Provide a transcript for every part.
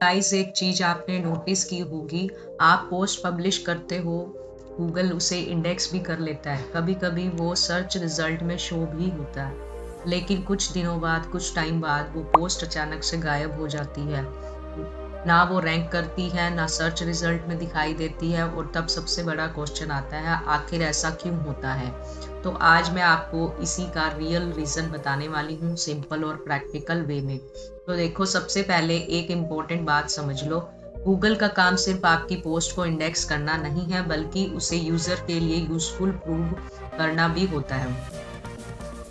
Guys, एक चीज आपने नोटिस की होगी। आप पोस्ट पब्लिश करते हो, गूगल उसे इंडेक्स भी कर लेता है। कभी कभी वो सर्च रिजल्ट में शो भी होता है, लेकिन कुछ दिनों बाद, कुछ टाइम बाद वो पोस्ट अचानक से गायब हो जाती है। ना वो रैंक करती है, ना सर्च रिजल्ट में दिखाई देती है। और तब सबसे बड़ा क्वेश्चन आता है, आखिर ऐसा क्यों होता है। तो आज मैं आपको इसी का रियल रीजन बताने वाली हूँ, सिंपल और प्रैक्टिकल वे में। तो देखो, सबसे पहले एक इम्पोर्टेंट बात समझ लो। गूगल का काम सिर्फ आपकी पोस्ट को इंडेक्स करना नहीं है, बल्कि उसे यूजर के लिए यूजफुल प्रूव करना भी होता है।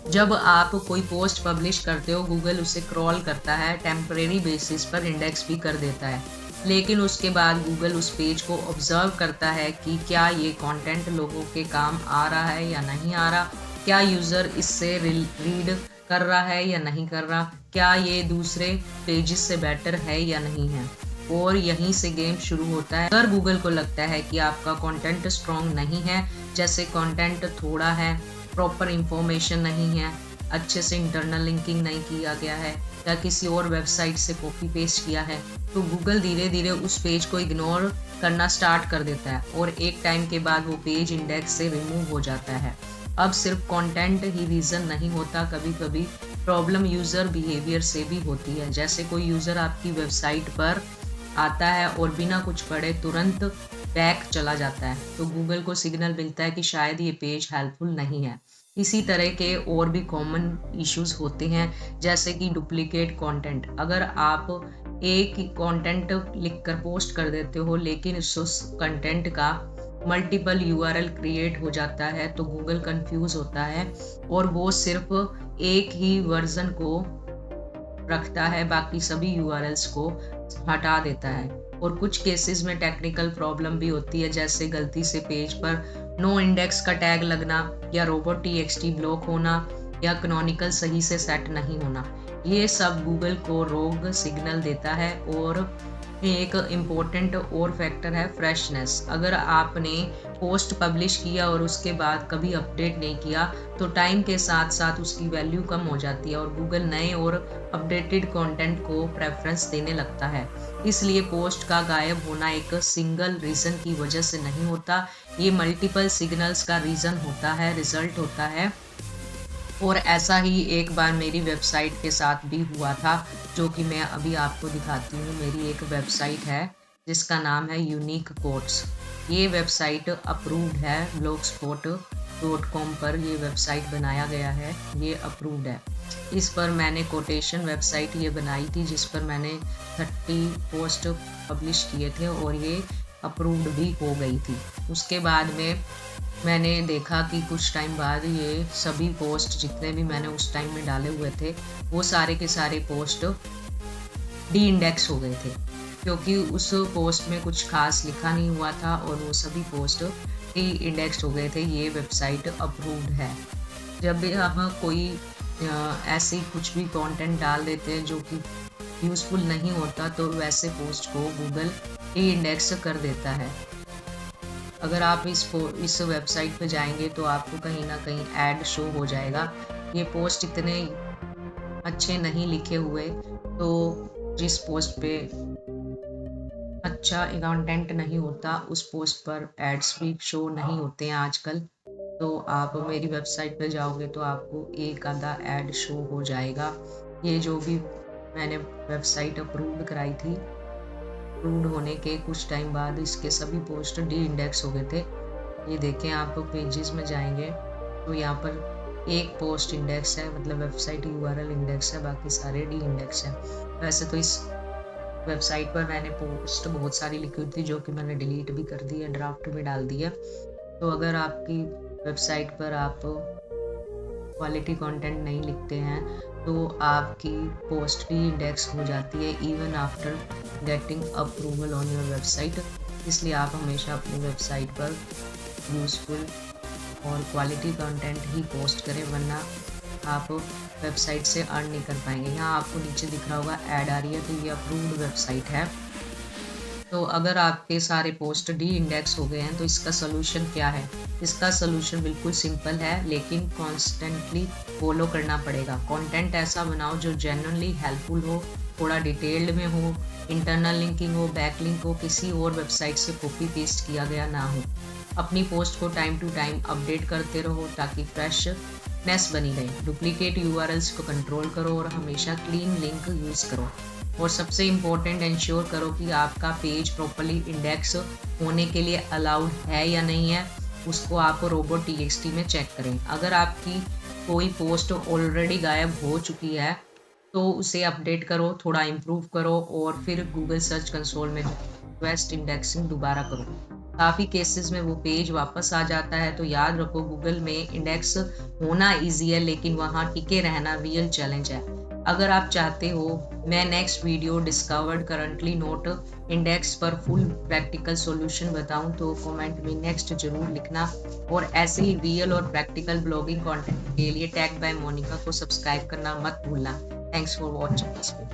जब आप कोई पोस्ट पब्लिश करते हो, गूगल उसे क्रॉल करता है, टेम्परेरी बेसिस पर इंडेक्स भी कर देता है। लेकिन उसके बाद गूगल उस पेज को ऑब्जर्व करता है कि क्या ये कंटेंट लोगों के काम आ रहा है या नहीं आ रहा, क्या यूज़र इससे रीड कर रहा है या नहीं कर रहा, क्या ये दूसरे पेजेस से बेटर है या नहीं है। और यहीं से गेम शुरू होता है। अगर गूगल को लगता है कि आपका कंटेंट स्ट्रॉन्ग नहीं है, जैसे कंटेंट थोड़ा है, प्रॉपर इंफॉर्मेशन नहीं है, अच्छे से इंटरनल लिंकिंग नहीं किया गया है, या किसी और वेबसाइट से कॉपी पेस्ट किया है, तो गूगल धीरे धीरे उस पेज को इग्नोर करना स्टार्ट कर देता है और एक टाइम के बाद वो पेज इंडेक्स से रिमूव हो जाता है। अब सिर्फ कंटेंट ही रीज़न नहीं होता, कभी कभी प्रॉब्लम यूज़र बिहेवियर से भी होती है। जैसे कोई यूज़र आपकी वेबसाइट पर आता है और बिना कुछ पढ़े तुरंत बैक चला जाता है, तो गूगल को सिग्नल मिलता है कि शायद ये पेज हेल्पफुल नहीं है। इसी तरह के और भी कॉमन इश्यूज होते हैं, जैसे कि डुप्लीकेट कंटेंट। अगर आप एक ही कंटेंट लिखकर पोस्ट कर देते हो, लेकिन उस कंटेंट का मल्टीपल यूआरएल क्रिएट हो जाता है, तो गूगल कंफ्यूज होता है और वो सिर्फ एक ही वर्जन को रखता है, बाकी सभी यूआरएल्स को हटा देता है। और कुछ केसेस में टेक्निकल प्रॉब्लम भी होती है, जैसे गलती से पेज पर नो इंडेक्स का टैग लगना, या रोबोट टीएक्सटी ब्लॉक होना, या कैनोनिकल सही से सेट नहीं होना। ये सब गूगल को रोग सिग्नल देता है। और एक इम्पोर्टेंट और फैक्टर है फ्रेशनेस। अगर आपने पोस्ट पब्लिश किया और उसके बाद कभी अपडेट नहीं किया, तो टाइम के साथ साथ उसकी वैल्यू कम हो जाती है और गूगल नए और अपडेटेड कंटेंट को प्रेफरेंस देने लगता है। इसलिए पोस्ट का गायब होना एक सिंगल रीज़न की वजह से नहीं होता, ये मल्टीपल सिग्नल्स का रीज़न होता है, रिजल्ट होता है। और ऐसा ही एक बार मेरी वेबसाइट के साथ भी हुआ था, जो कि मैं अभी आपको दिखाती हूँ। मेरी एक वेबसाइट है जिसका नाम है यूनिक कोट्स। ये वेबसाइट अप्रूव्ड है, blogspot.com पर ये वेबसाइट बनाया गया है, ये अप्रूव्ड है। इस पर मैंने कोटेशन वेबसाइट ये बनाई थी, जिस पर मैंने 30 पोस्ट पब्लिश किए थे और ये अप्रूव्ड भी हो गई थी। उसके बाद में मैंने देखा कि कुछ टाइम बाद ये सभी पोस्ट जितने भी मैंने उस टाइम में डाले हुए थे, वो सारे के सारे पोस्ट डी इंडेक्स हो गए थे, क्योंकि उस पोस्ट में कुछ खास लिखा नहीं हुआ था और वो सभी पोस्ट डी इंडेक्स हो गए थे। ये वेबसाइट अप्रूव्ड है। जब भी हम कोई ऐसे कुछ भी कंटेंट डाल देते हैं जो कि यूज़फुल नहीं होता, तो वैसे पोस्ट को गूगल डी इंडेक्स कर देता है। अगर आप इस वेबसाइट पे जाएंगे तो आपको कहीं ना कहीं ऐड शो हो जाएगा। ये पोस्ट इतने अच्छे नहीं लिखे हुए, तो जिस पोस्ट पे अच्छा कंटेंट नहीं होता, उस पोस्ट पर एड्स भी शो नहीं होते हैं आजकल। तो आप मेरी वेबसाइट पे जाओगे तो आपको एक आधा ऐड शो हो जाएगा। ये जो भी मैंने वेबसाइट अप्रूव्ड कराई थी, अप्रूव्ड होने के कुछ टाइम बाद इसके सभी पोस्ट डी इंडेक्स हो गए थे। ये देखें, आप पेजेस में जाएंगे तो यहाँ पर एक पोस्ट इंडेक्स है, मतलब वेबसाइट यूआरएल इंडेक्स है, बाकी सारे डी इंडेक्स है। वैसे तो इस वेबसाइट पर मैंने पोस्ट बहुत सारी लिखी हुई थी, जो कि मैंने डिलीट भी कर दी है, ड्राफ्ट में डाल दी है। तो अगर आपकी वेबसाइट पर आप क्वालिटी कंटेंट नहीं लिखते हैं, तो आपकी पोस्ट भी इंडेक्स हो जाती है even after getting approval on your website. इसलिए आप हमेशा अपनी वेबसाइट पर यूज़फुल और क्वालिटी कंटेंट ही पोस्ट करें, वरना आप वेबसाइट से अर्न नहीं कर पाएंगे। यहाँ आपको नीचे दिख रहा होगा ऐड आ रही है, तो ये अप्रूव्ड वेबसाइट है। तो अगर आपके सारे पोस्ट डी इंडेक्स हो गए हैं, तो इसका सोल्यूशन क्या है। इसका सोल्यूशन बिल्कुल सिंपल है, लेकिन कॉन्स्टेंटली फॉलो करना पड़ेगा। कंटेंट ऐसा बनाओ जो जेन्युइनली हेल्पफुल हो, थोड़ा डिटेल्ड में हो, इंटरनल लिंकिंग हो, बैक लिंक हो, किसी और वेबसाइट से कॉपी पेस्ट किया गया ना हो। अपनी पोस्ट को टाइम टू टाइम अपडेट करते रहो ताकि फ्रेशनेस बनी रहे। डुप्लीकेट यूआरएल्स को कंट्रोल करो और हमेशा क्लीन लिंक यूज़ करो। और सबसे इम्पोर्टेंट, इंश्योर करो कि आपका पेज प्रॉपरली इंडेक्स होने के लिए अलाउड है या नहीं है, उसको आप robo.txt में चेक करें। अगर आपकी कोई पोस्ट ऑलरेडी गायब हो चुकी है तो उसे अपडेट करो, थोड़ा इम्प्रूव करो और फिर गूगल सर्च कंसोल में रिक्वेस्ट इंडेक्सिंग दोबारा करो। काफ़ी केसेस में वो पेज वापस आ जाता है। तो याद रखो, गूगल में इंडेक्स होना ईजी है लेकिन वहाँ टिके रहना रियल चैलेंज है। अगर आप चाहते हो मैं next video discovered currently note index पर फुल प्रैक्टिकल सॉल्यूशन बताऊं तो कमेंट में नेक्स्ट जरूर लिखना। और ऐसे ही रियल और प्रैक्टिकल ब्लॉगिंग कंटेंट के लिए टैग बाय मोनिका को सब्सक्राइब करना मत भूलना। Thanks for watching this video.